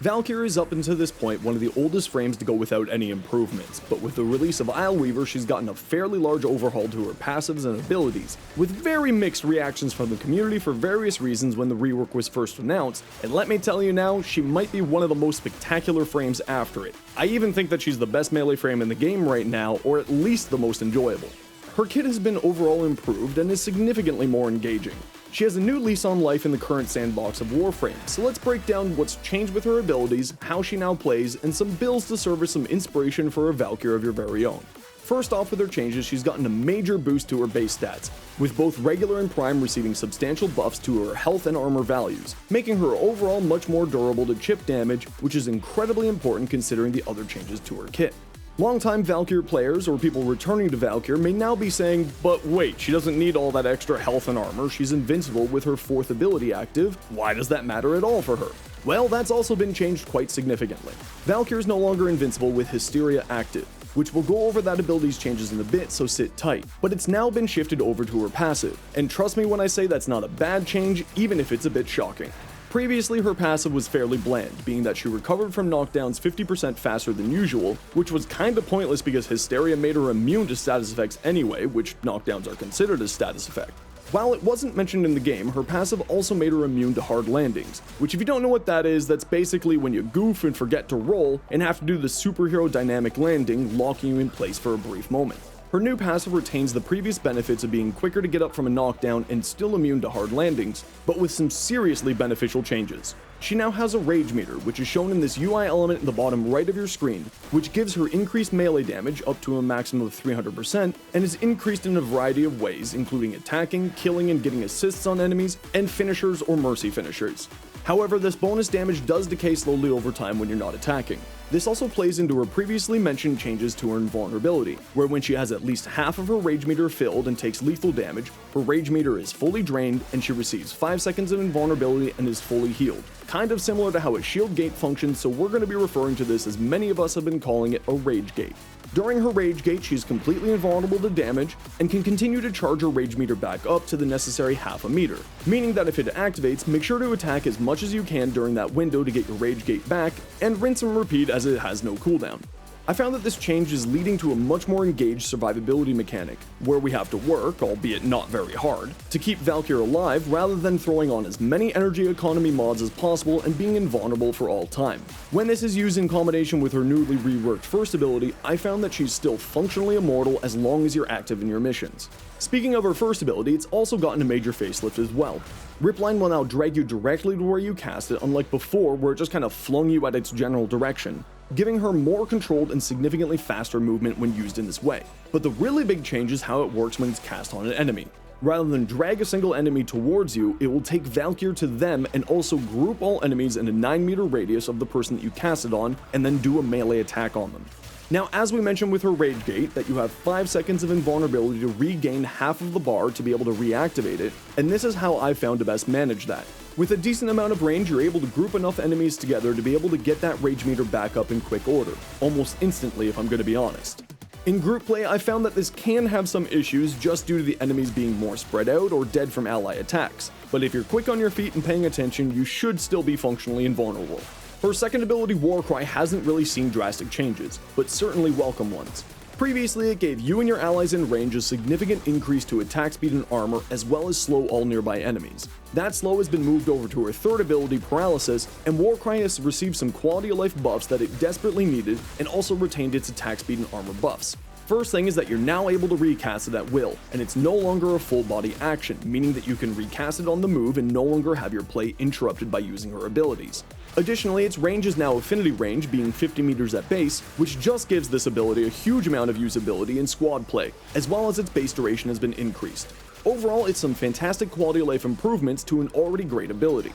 Valkyr is up until this point one of the oldest frames to go without any improvements, but with the release of Isleweaver she's gotten a fairly large overhaul to her passives and abilities, with very mixed reactions from the community for various reasons when the rework was first announced, and let me tell you now, she might be one of the most spectacular frames after it. I even think that she's the best melee frame in the game right now, or at least the most enjoyable. Her kit has been overall improved and is significantly more engaging. She has a new lease on life in the current sandbox of Warframe, so let's break down what's changed with her abilities, how she now plays, and some builds to serve as some inspiration for a Valkyr of your very own. First off with her changes, she's gotten a major boost to her base stats, with both regular and prime receiving substantial buffs to her health and armor values, making her overall much more durable to chip damage, which is incredibly important considering the other changes to her kit. Longtime Valkyr players or people returning to Valkyr may now be saying, but wait, she doesn't need all that extra health and armor, she's invincible with her 4th ability active, why does that matter at all for her? Well, that's also been changed quite significantly. Valkyr is no longer invincible with Hysteria active, which we'll go over that ability's changes in a bit, so sit tight, but it's now been shifted over to her passive, and trust me when I say that's not a bad change, even if it's a bit shocking. Previously, her passive was fairly bland, being that she recovered from knockdowns 50% faster than usual, which was kinda pointless because Hysteria made her immune to status effects anyway, which knockdowns are considered a status effect. While it wasn't mentioned in the game, her passive also made her immune to hard landings, which if you don't know what that is, that's basically when you goof and forget to roll and have to do the superhero dynamic landing, locking you in place for a brief moment. Her new passive retains the previous benefits of being quicker to get up from a knockdown and still immune to hard landings, but with some seriously beneficial changes. She now has a rage meter, which is shown in this UI element in the bottom right of your screen, which gives her increased melee damage up to a maximum of 300% and is increased in a variety of ways, including attacking, killing and getting assists on enemies, and finishers or mercy finishers. However, this bonus damage does decay slowly over time when you're not attacking. This also plays into her previously mentioned changes to her invulnerability, where when she has at least half of her rage meter filled and takes lethal damage, her rage meter is fully drained and she receives 5 seconds of invulnerability and is fully healed. Kind of similar to how a shield gate functions, so we're going to be referring to this as many of us have been calling it a rage gate. During her rage gate, she's completely invulnerable to damage and can continue to charge her rage meter back up to the necessary half a meter, meaning that if it activates, make sure to attack as much as you can during that window to get your rage gate back, and rinse and repeat as it has no cooldown. I found that this change is leading to a much more engaged survivability mechanic, where we have to work, albeit not very hard, to keep Valkyr alive rather than throwing on as many energy economy mods as possible and being invulnerable for all time. When this is used in combination with her newly reworked first ability, I found that she's still functionally immortal as long as you're active in your missions. Speaking of her first ability, it's also gotten a major facelift as well. Ripline will now drag you directly to where you cast it, unlike before where it just kind of flung you at its general direction, giving her more controlled and significantly faster movement when used in this way. But the really big change is how it works when it's cast on an enemy. Rather than drag a single enemy towards you, it will take Valkyr to them and also group all enemies in a 9-meter radius of the person that you cast it on, and then do a melee attack on them. Now, as we mentioned with her Rage Gate, that you have 5 seconds of invulnerability to regain half of the bar to be able to reactivate it, and this is how I found to best manage that. With a decent amount of range, you're able to group enough enemies together to be able to get that rage meter back up in quick order, almost instantly if I'm going to be honest. In group play, I found that this can have some issues just due to the enemies being more spread out or dead from ally attacks, but if you're quick on your feet and paying attention, you should still be functionally invulnerable. Her second ability, Warcry, hasn't really seen drastic changes, but certainly welcome ones. Previously, it gave you and your allies in range a significant increase to attack speed and armor, as well as slow all nearby enemies. That slow has been moved over to her third ability, Paralysis, and Warcry has received some quality of life buffs that it desperately needed, and also retained its attack speed and armor buffs. First thing is that you're now able to recast it at will, and it's no longer a full body action, meaning that you can recast it on the move and no longer have your play interrupted by using her abilities. Additionally, its range is now affinity range, being 50 meters at base, which just gives this ability a huge amount of usability in squad play, as well as its base duration has been increased. Overall, it's some fantastic quality of life improvements to an already great ability.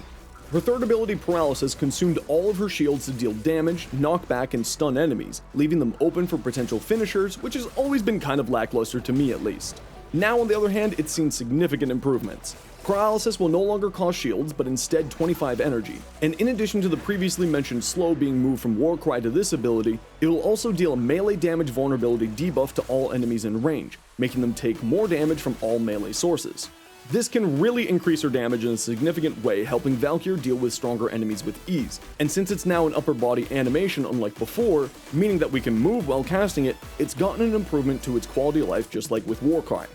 Her third ability, Paralysis, consumed all of her shields to deal damage, knock back, and stun enemies, leaving them open for potential finishers, which has always been kind of lackluster to me at least. Now, on the other hand, it's seen significant improvements. Paralysis will no longer cost shields, but instead 25 energy, and in addition to the previously mentioned slow being moved from Warcry to this ability, it will also deal a melee damage vulnerability debuff to all enemies in range, making them take more damage from all melee sources. This can really increase her damage in a significant way, helping Valkyr deal with stronger enemies with ease. And since it's now an upper body animation unlike before, meaning that we can move while casting it, it's gotten an improvement to its quality of life just like with Warframe.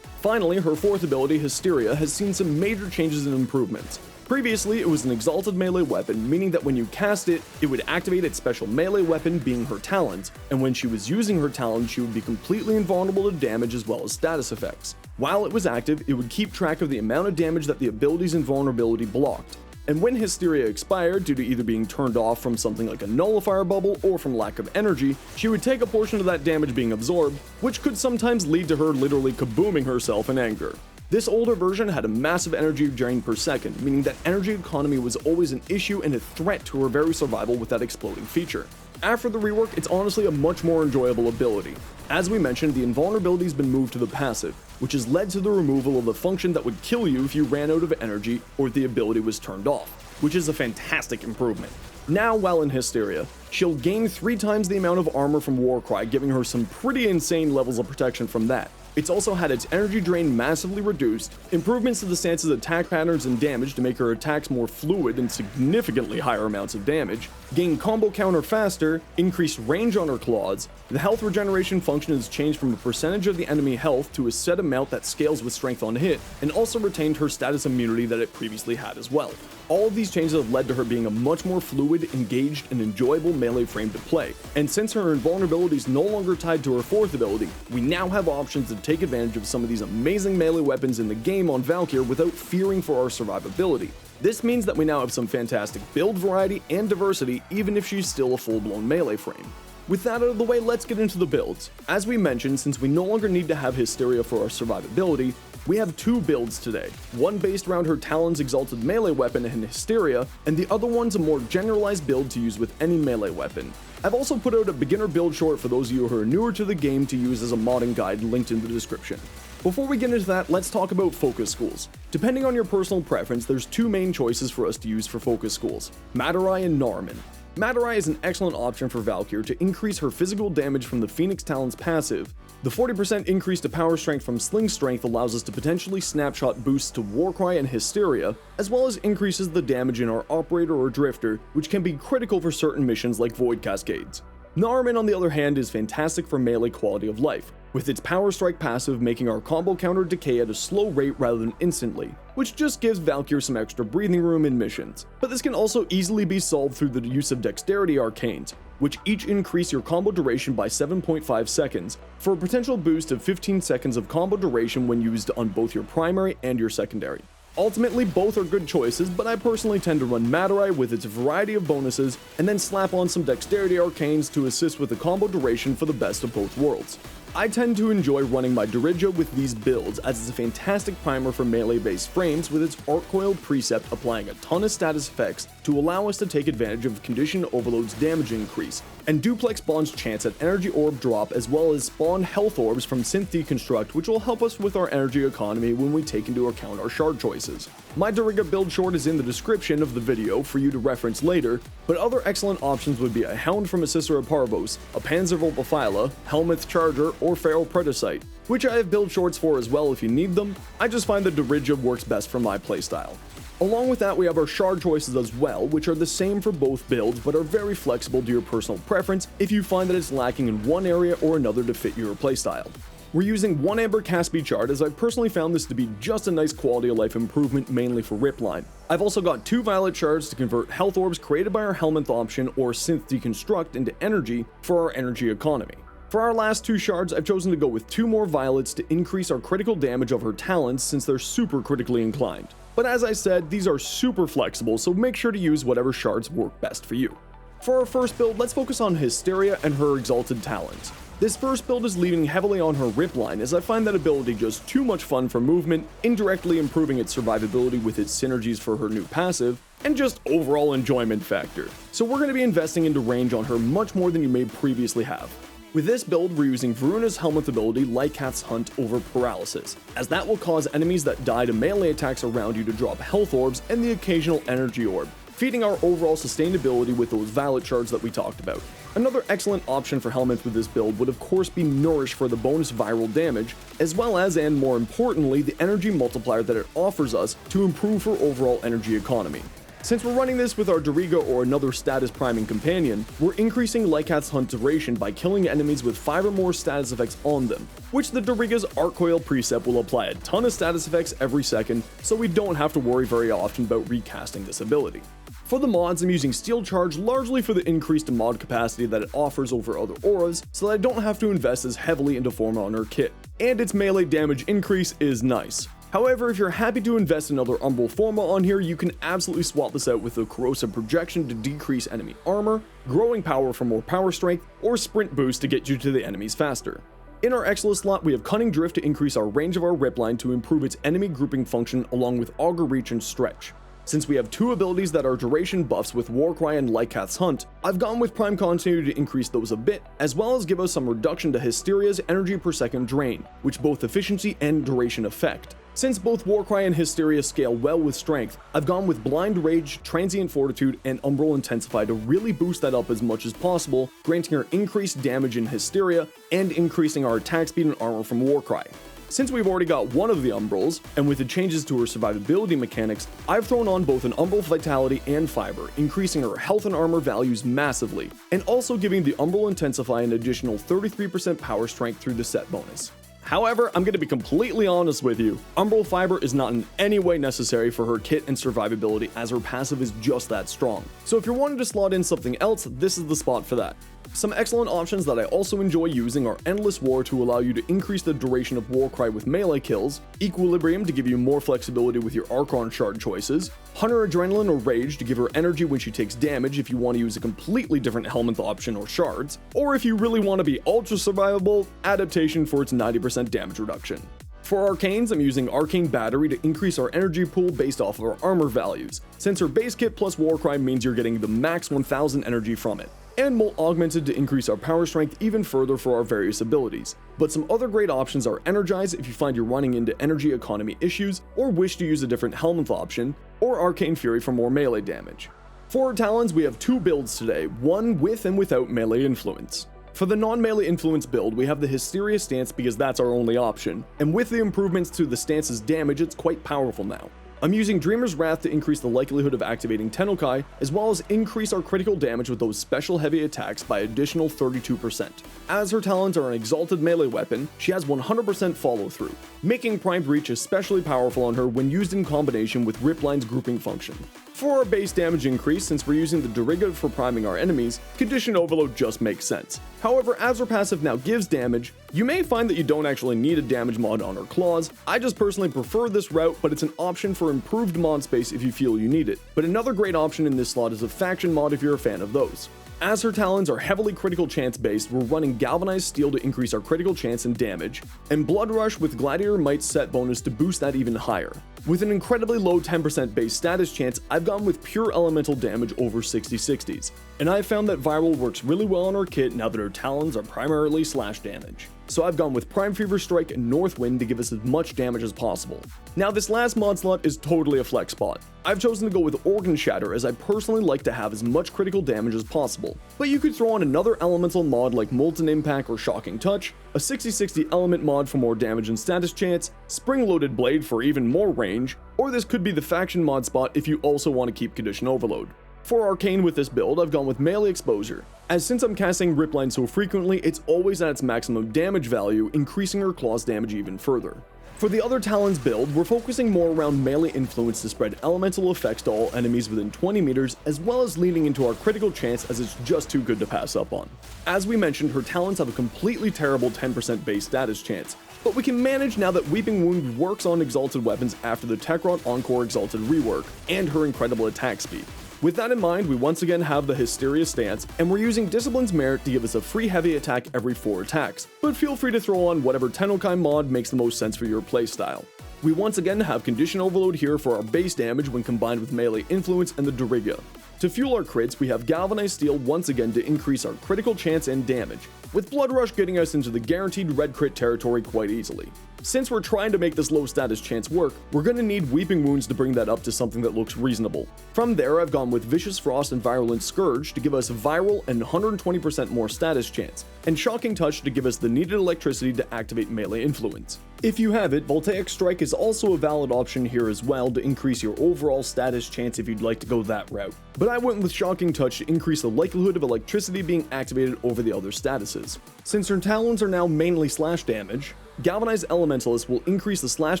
Finally, her fourth ability, Hysteria, has seen some major changes and improvements. Previously, it was an exalted melee weapon, meaning that when you cast it, it would activate its special melee weapon being her talons, and when she was using her talons, she would be completely invulnerable to damage as well as status effects. While it was active, it would keep track of the amount of damage that the ability's invulnerability blocked. And when Hysteria expired, due to either being turned off from something like a nullifier bubble or from lack of energy, she would take a portion of that damage being absorbed, which could sometimes lead to her literally kabooming herself in anger. This older version had a massive energy drain per second, meaning that energy economy was always an issue and a threat to her very survival with that exploding feature. After the rework, it's honestly a much more enjoyable ability. As we mentioned, the invulnerability has been moved to the passive, which has led to the removal of the function that would kill you if you ran out of energy or the ability was turned off, which is a fantastic improvement. Now, while in Hysteria, she'll gain 3 times the amount of armor from Warcry, giving her some pretty insane levels of protection from that. It's also had its energy drain massively reduced, improvements to the stance's attack patterns and damage to make her attacks more fluid and significantly higher amounts of damage, gain combo counter faster, increased range on her claws, the health regeneration function is changed from a percentage of the enemy health to a set amount that scales with strength on hit, and also retained her status immunity that it previously had as well. All of these changes have led to her being a much more fluid, engaged, and enjoyable melee frame to play, and since her invulnerability is no longer tied to her fourth ability, we now have options to take advantage of some of these amazing melee weapons in the game on Valkyr without fearing for our survivability. This means that we now have some fantastic build variety and diversity even if she's still a full-blown melee frame. With that out of the way, let's get into the builds. As we mentioned, since we no longer need to have Hysteria for our survivability, we have 2 builds today, one based around her Talon's exalted melee weapon and Hysteria, and the other one's a more generalized build to use with any melee weapon. I've also put out a beginner build short for those of you who are newer to the game to use as a modding guide linked in the description. Before we get into that, let's talk about focus schools. Depending on your personal preference, there's 2 main choices for us to use for focus schools, Maturai and Narman. Maturai is an excellent option for Valkyr to increase her physical damage from the Phoenix Talon's passive. The 40% increase to power strength from Sling Strength allows us to potentially snapshot boosts to Warcry and Hysteria, as well as increases the damage in our Operator or Drifter, which can be critical for certain missions like Void Cascades. Narman, on the other hand, is fantastic for melee quality of life, with its Power Strike passive making our combo counter decay at a slow rate rather than instantly, which just gives Valkyr some extra breathing room in missions. But this can also easily be solved through the use of Dexterity Arcanes, which each increase your combo duration by 7.5 seconds, for a potential boost of 15 seconds of combo duration when used on both your primary and your secondary. Ultimately, both are good choices, but I personally tend to run Maturai with its variety of bonuses, and then slap on some Dexterity Arcanes to assist with the combo duration for the best of both worlds. I tend to enjoy running my Dirija with these builds, as it's a fantastic primer for melee-based frames with its Arc Coil Precept applying a ton of status effects to allow us to take advantage of Condition Overload's damage increase, and Duplex Spawn's chance at energy orb drop, as well as spawn health orbs from Synth Deconstruct, which will help us with our energy economy when we take into account our shard choices. My Dirija build short is in the description of the video for you to reference later, but other excellent options would be a Hound from Assessora Parvos, a Panzervolt Baphyla, Helmuth Charger, or Feral Predacite, which I have build shorts for as well if you need them. I just find that Dirija works best for my playstyle. Along with that, we have our shard choices as well, which are the same for both builds but are very flexible to your personal preference if you find that it's lacking in one area or another to fit your playstyle. We're using 1 Amber Caspi Shard, as I've personally found this to be just a nice quality of life improvement mainly for Ripline. I've also got 2 Violet Shards to convert health orbs created by our Helmuth option or Synth Deconstruct into energy for our energy economy. For our last 2 shards, I've chosen to go with 2 more Violets to increase our critical damage of her talents since they're super critically inclined. But as I said, these are super flexible, so make sure to use whatever shards work best for you. For our first build, let's focus on Hysteria and her Exalted Talons. This first build is leaning heavily on her Ripline, as I find that ability just too much fun for movement, indirectly improving its survivability with its synergies for her new passive, and just overall enjoyment factor. So we're going to be investing into range on her much more than you may previously have. With this build, we're using Varuna's Helmuth ability, Lycat's Hunt, over Paralysis, as that will cause enemies that die to melee attacks around you to drop health orbs and the occasional energy orb, feeding our overall sustainability with those Valid Shards that we talked about. Another excellent option for helmets with this build would of course be Nourish for the bonus viral damage, as well as, and more importantly, the energy multiplier that it offers us to improve her overall energy economy. Since we're running this with our Doriga or another status priming companion, we're increasing Lycat's Hunt duration by killing enemies with 5 or more status effects on them, which the Doriga's Arc Coil preset will apply a ton of status effects every second, so we don't have to worry very often about recasting this ability. For the mods, I'm using Steel Charge largely for the increased mod capacity that it offers over other auras, so that I don't have to invest as heavily into Forma on her kit, and its melee damage increase is nice. However, if you're happy to invest in other Umbral Forma on here, you can absolutely swap this out with the Corrosive Projection to decrease enemy armor, Growing Power for more power strength, or Sprint Boost to get you to the enemies faster. In our Excellent slot, we have Cunning Drift to increase our range of our Ripline to improve its enemy grouping function, along with Augur Reach and Stretch. Since we have 2 abilities that are duration buffs with Warcry and Lycat's Hunt, I've gone with Prime Continuity to increase those a bit, as well as give us some reduction to Hysteria's energy per second drain, which both efficiency and duration affect. Since both Warcry and Hysteria scale well with strength, I've gone with Blind Rage, Transient Fortitude, and Umbral Intensify to really boost that up as much as possible, granting her increased damage in Hysteria and increasing our attack speed and armor from Warcry. Since we've already got one of the Umbrals, and with the changes to her survivability mechanics, I've thrown on both an Umbral Vitality and Fiber, increasing her health and armor values massively, and also giving the Umbral Intensify an additional 33% power strength through the set bonus. However, I'm going to be completely honest with you, Umbral Fiber is not in any way necessary for her kit and survivability, as her passive is just that strong. So if you're wanting to slot in something else, this is the spot for that. Some excellent options that I also enjoy using are Endless War to allow you to increase the duration of Warcry with melee kills, Equilibrium to give you more flexibility with your Archon Shard choices, Hunter Adrenaline or Rage to give her energy when she takes damage if you want to use a completely different helmet option or shards, or if you really want to be ultra survivable, Adaptation for its 90% damage reduction. For Arcanes, I'm using Arcane Battery to increase our energy pool based off of our armor values, since her base kit plus Warcry means you're getting the max 1000 energy from it, and Molt Augmented to increase our power strength even further for our various abilities. But some other great options are Energize if you find you're running into energy economy issues or wish to use a different helmet option, or Arcane Fury for more melee damage. For our Talons, we have 2 builds today, one with and without melee influence. For the non-melee influence build, we have the Hysteria stance because that's our only option, and with the improvements to the stance's damage, it's quite powerful now. I'm using Dreamer's Wrath to increase the likelihood of activating Tennocon, as well as increase our critical damage with those special heavy attacks by additional 32%. As her talons are an exalted melee weapon, she has 100% follow through, making Primed Reach especially powerful on her when used in combination with Ripline's grouping function. For our base damage increase, since we're using the Doriga for priming our enemies, Condition Overload just makes sense. However, as her passive now gives damage, you may find that you don't actually need a damage mod on her claws. I just personally prefer this route, but it's an option for improved mod space if you feel you need it. But another great option in this slot is a faction mod if you're a fan of those. As her talons are heavily critical chance based, we're running Galvanized Steel to increase our critical chance and damage, and Blood Rush with Gladiator Might set bonus to boost that even higher. With an incredibly low 10% base status chance, I've gone with pure elemental damage over 60/60s, and I've found that Viral works really well on her kit now that her talons are primarily slash damage. So I've gone with Prime Fever Strike and North Wind to give us as much damage as possible. Now this last mod slot is totally a flex spot. I've chosen to go with Organ Shatter as I personally like to have as much critical damage as possible, but you could throw on another elemental mod like Molten Impact or Shocking Touch, a 60/60 element mod for more damage and status chance, Spring Loaded Blade for even more range, or this could be the faction mod spot if you also want to keep Condition Overload. For Arcane with this build, I've gone with Melee Exposure, as since I'm casting Ripline so frequently, it's always at its maximum damage value, increasing her claws damage even further. For the other Talons build, we're focusing more around melee influence to spread elemental effects to all enemies within 20 meters, as well as leaning into our critical chance as it's just too good to pass up on. As we mentioned, her talents have a completely terrible 10% base status chance, but we can manage now that Weeping Wound works on exalted weapons after the Techrot Encore Exalted rework, and her incredible attack speed. With that in mind, we once again have the Hysteria stance, and we're using Discipline's Merit to give us a free heavy attack every 4 attacks, but feel free to throw on whatever Tennocon mod makes the most sense for your playstyle. We once again have Condition Overload here for our base damage when combined with melee influence and the Doriga. To fuel our crits, we have Galvanized Steel once again to increase our critical chance and damage, with Blood Rush getting us into the guaranteed red crit territory quite easily. Since we're trying to make this low status chance work, we're going to need Weeping Wounds to bring that up to something that looks reasonable. From there, I've gone with Vicious Frost and Virulent Scourge to give us viral and 120% more status chance, and Shocking Touch to give us the needed electricity to activate melee influence. If you have it, Voltaic Strike is also a valid option here as well to increase your overall status chance if you'd like to go that route. But I went with Shocking Touch to increase the likelihood of electricity being activated over the other statuses. Since her talons are now mainly slash damage, Galvanized Elementalist will increase the slash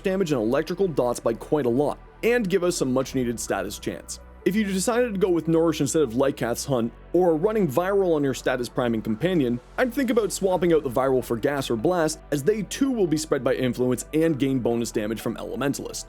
damage and electrical dots by quite a lot, and give us some much needed status chance. If you decided to go with Nourish instead of Lightcath's Hunt, or are running Viral on your status priming companion, I'd think about swapping out the Viral for Gas or Blast, as they too will be spread by influence and gain bonus damage from Elementalist.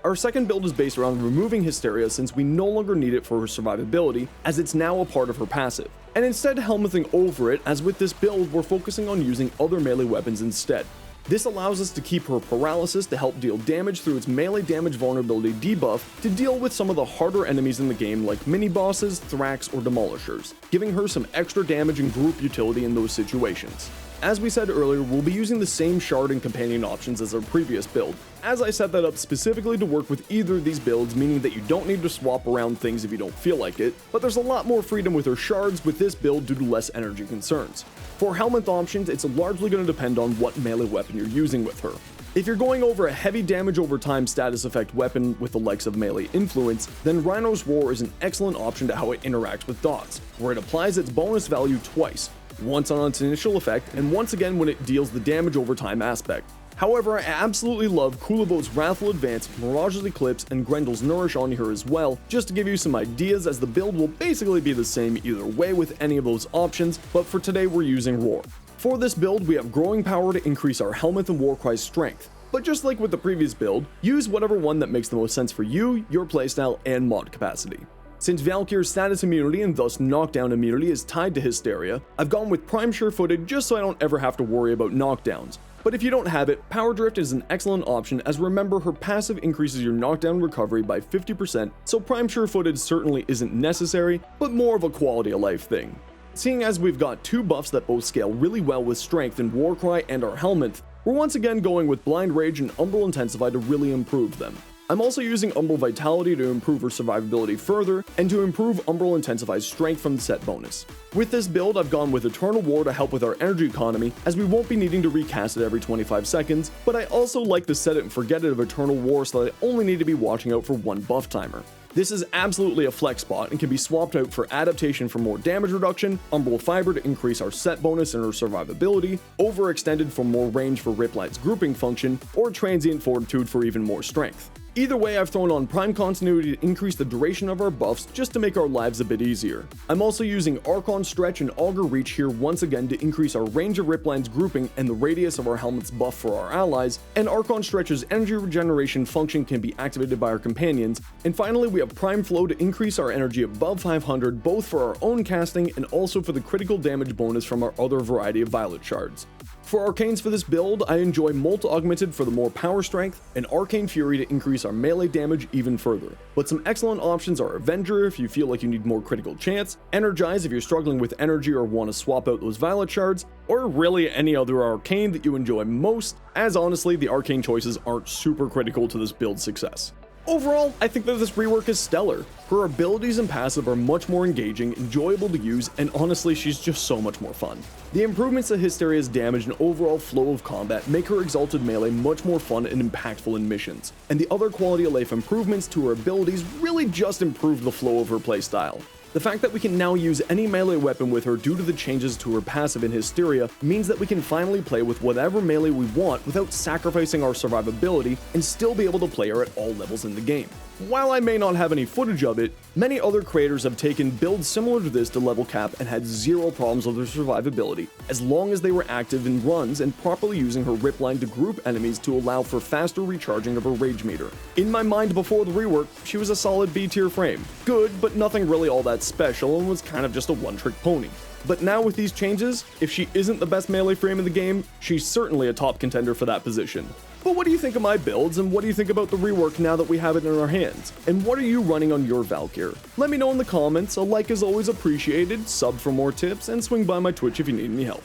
Our second build is based around removing Hysteria since we no longer need it for her survivability, as it's now a part of her passive, and instead helmething over it, as with this build we're focusing on using other melee weapons instead. This allows us to keep her paralysis to help deal damage through its melee damage vulnerability debuff to deal with some of the harder enemies in the game like mini-bosses, Thrax, or Demolishers, giving her some extra damage and group utility in those situations. As we said earlier, we'll be using the same shard and companion options as our previous build, as I set that up specifically to work with either of these builds, meaning that you don't need to swap around things if you don't feel like it, but there's a lot more freedom with her shards with this build due to less energy concerns. For helmet options, it's largely going to depend on what melee weapon you're using with her. If you're going over a heavy damage over time status effect weapon with the likes of melee influence, then Rhino's Roar is an excellent option to how it interacts with dots, where it applies its bonus value twice, once on its initial effect and once again when it deals the damage over time aspect. However, I absolutely love Kulavo's Wrathful Advance, Mirage's Eclipse, and Grendel's Nourish on here as well, just to give you some ideas, as the build will basically be the same either way with any of those options, but for today we're using Roar. For this build, we have Growing Power to increase our Helmet and Warcry's strength, but just like with the previous build, use whatever one that makes the most sense for you, your playstyle, and mod capacity. Since Valkyr's status immunity and thus knockdown immunity is tied to Hysteria, I've gone with Prime Sure-Footed just so I don't ever have to worry about knockdowns. But if you don't have it, Power Drift is an excellent option, as remember her passive increases your knockdown recovery by 50%, so Prime Sure-Footed certainly isn't necessary, but more of a quality of life thing. Seeing as we've got two buffs that both scale really well with strength in Warcry and our Helmet, we're once again going with Blind Rage and Umbral Intensify to really improve them. I'm also using Umbral Vitality to improve her survivability further, and to improve Umbral Intensify's strength from the set bonus. With this build, I've gone with Eternal War to help with our energy economy, as we won't be needing to recast it every 25 seconds, but I also like the set it and forget it of Eternal War so that I only need to be watching out for one buff timer. This is absolutely a flex spot and can be swapped out for Adaptation for more damage reduction, Umbral Fiber to increase our set bonus and our survivability, Overextended for more range for Riplight's grouping function, or Transient Fortitude for even more strength. Either way, I've thrown on Prime Continuity to increase the duration of our buffs just to make our lives a bit easier. I'm also using Archon Stretch and Augur Reach here once again to increase our range of Ripline's grouping and the radius of our helmet's buff for our allies, and Archon Stretch's energy regeneration function can be activated by our companions, and finally we have Prime Flow to increase our energy above 500 both for our own casting and also for the critical damage bonus from our other variety of Violet Shards. For Arcanes for this build, I enjoy Molt Augmented for the more power strength, and Arcane Fury to increase our melee damage even further. But some excellent options are Avenger if you feel like you need more critical chance, Energize if you're struggling with energy or want to swap out those Violet Shards, or really any other Arcane that you enjoy most, as honestly the Arcane choices aren't super critical to this build's success. Overall, I think that this rework is stellar. Her abilities and passive are much more engaging, enjoyable to use, and honestly she's just so much more fun. The improvements to Hysteria's damage and overall flow of combat make her Exalted Melee much more fun and impactful in missions, and the other quality of life improvements to her abilities really just improve the flow of her playstyle. The fact that we can now use any melee weapon with her due to the changes to her passive in Hysteria means that we can finally play with whatever melee we want without sacrificing our survivability and still be able to play her at all levels in the game. While I may not have any footage of it, many other creators have taken builds similar to this to level cap and had zero problems with their survivability, as long as they were active in runs and properly using her Ripline to group enemies to allow for faster recharging of her rage meter. In my mind before the rework, she was a solid B tier frame. Good, but nothing really all that special and was kind of just a one-trick pony. But now with these changes, if she isn't the best melee frame in the game, she's certainly a top contender for that position. But what do you think of my builds, and what do you think about the rework now that we have it in our hands? And what are you running on your Valkyr? Let me know in the comments, a like is always appreciated, sub for more tips, and swing by my Twitch if you need any help.